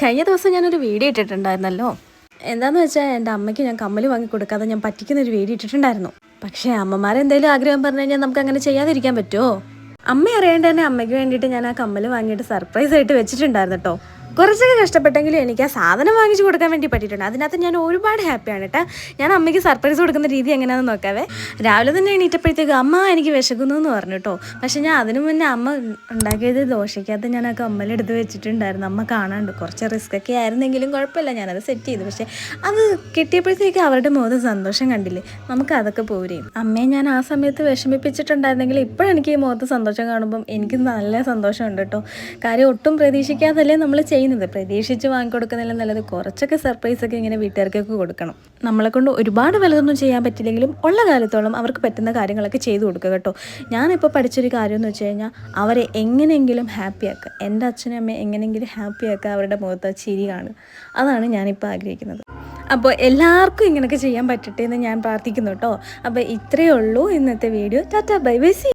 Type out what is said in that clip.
കഴിഞ്ഞ ദിവസം ഞാനൊരു വീഡിയോ ഇട്ടിട്ടുണ്ടായിരുന്നല്ലോ. എന്താന്ന് വെച്ചാൽ എൻ്റെ അമ്മയ്ക്ക് ഞാൻ കമ്മൽ വാങ്ങി കൊടുക്കാതെ ഞാൻ പറ്റിക്കുന്നൊരു വീഡിയോ ഇട്ടിട്ടുണ്ടായിരുന്നു. പക്ഷേ അമ്മമാരെന്തെങ്കിലും ആഗ്രഹം പറഞ്ഞു കഴിഞ്ഞാൽ നമുക്ക് അങ്ങനെ ചെയ്യാതിരിക്കാൻ പറ്റുമോ? അമ്മ അറിയാണ്ട് തന്നെ അമ്മയ്ക്ക് വേണ്ടിയിട്ട് ഞാൻ ആ കമ്മൽ വാങ്ങിയിട്ട് സർപ്രൈസ് ആയിട്ട് വെച്ചിട്ടുണ്ടായിരുന്നു കേട്ടോ. കുറച്ചൊക്കെ കഷ്ടപ്പെട്ടെങ്കിലും എനിക്ക് ആ സാധനം വാങ്ങിച്ചു കൊടുക്കാൻ വേണ്ടി പറ്റിയിട്ടുണ്ട്. അതിനകത്ത് ഞാൻ ഒരുപാട് ഹാപ്പിയാണ് കേട്ടോ. ഞാൻ അമ്മയ്ക്ക് സർപ്രൈസ് കൊടുക്കുന്ന രീതി എങ്ങനെയാണെന്ന് നോക്കാവേ. രാവിലെ തന്നെ എണീറ്റപ്പോഴത്തേക്ക് അമ്മ എനിക്ക് വിശക്കുന്നു എന്ന് പറഞ്ഞു കേട്ടോ. പക്ഷെ ഞാൻ അതിനു മുന്നേ അമ്മ ഉണ്ടാക്കിയത് ദോശയ്ക്കകത്ത് ഞാൻ ആ കമ്മലെടുത്ത് വെച്ചിട്ടുണ്ടായിരുന്നു. അമ്മ കാണാണ്ട് കുറച്ച് റിസ്ക് ഒക്കെ ആയിരുന്നെങ്കിലും കുഴപ്പമില്ല, ഞാനത് സെറ്റ് ചെയ്തു. പക്ഷേ അത് കിട്ടിയപ്പോഴത്തേക്ക് അവരുടെ മുഖത്ത് സന്തോഷം കണ്ടില്ലേ, നമുക്ക് അതൊക്കെ പോരെയും. അമ്മയെ ഞാൻ ആ സമയത്ത് വിഷമിപ്പിച്ചിട്ടുണ്ടായിരുന്നെങ്കിൽ ഇപ്പോഴെനിക്ക് ഈ മുഖത്ത് സന്തോഷം കാണുമ്പം എനിക്ക് നല്ല സന്തോഷമുണ്ട് കേട്ടോ. കാര്യം ഒട്ടും പ്രതീക്ഷിക്കാതല്ലേ നമ്മൾ ചെയ്യുന്നത്. പ്രതീക്ഷിച്ച് വാങ്ങിക്കൊടുക്കുന്നതിലും നല്ലത് കുറച്ചൊക്കെ സർപ്രൈസൊക്കെ ഇങ്ങനെ വീട്ടുകാർക്കൊക്കെ കൊടുക്കണം. നമ്മളെ കൊണ്ട് ഒരുപാട് വലുതൊന്നും ചെയ്യാൻ പറ്റില്ലെങ്കിലും ഉള്ള കാലത്തോളം അവർക്ക് പറ്റുന്ന കാര്യങ്ങളൊക്കെ ചെയ്തു കൊടുക്കുക കേട്ടോ. ഞാനിപ്പോൾ പഠിച്ചൊരു കാര്യം എന്ന് വെച്ച് കഴിഞ്ഞാൽ അവരെ എങ്ങനെയെങ്കിലും ഹാപ്പിയാക്കുക. എൻ്റെ അച്ഛനും അമ്മയെ എങ്ങനെയെങ്കിലും ഹാപ്പിയാക്കുക, അവരുടെ മുഖത്ത് ചിരി കാണുക. അതാണ് ഞാനിപ്പോൾ ആഗ്രഹിക്കുന്നത്. അപ്പോൾ എല്ലാവർക്കും ഇങ്ങനെയൊക്കെ ചെയ്യാൻ പറ്റട്ടെ എന്ന് ഞാൻ പ്രാർത്ഥിക്കുന്നു കേട്ടോ. അപ്പോൾ ഇത്രയേ ഉള്ളൂ ഇന്നത്തെ വീഡിയോ. Tata bye bye.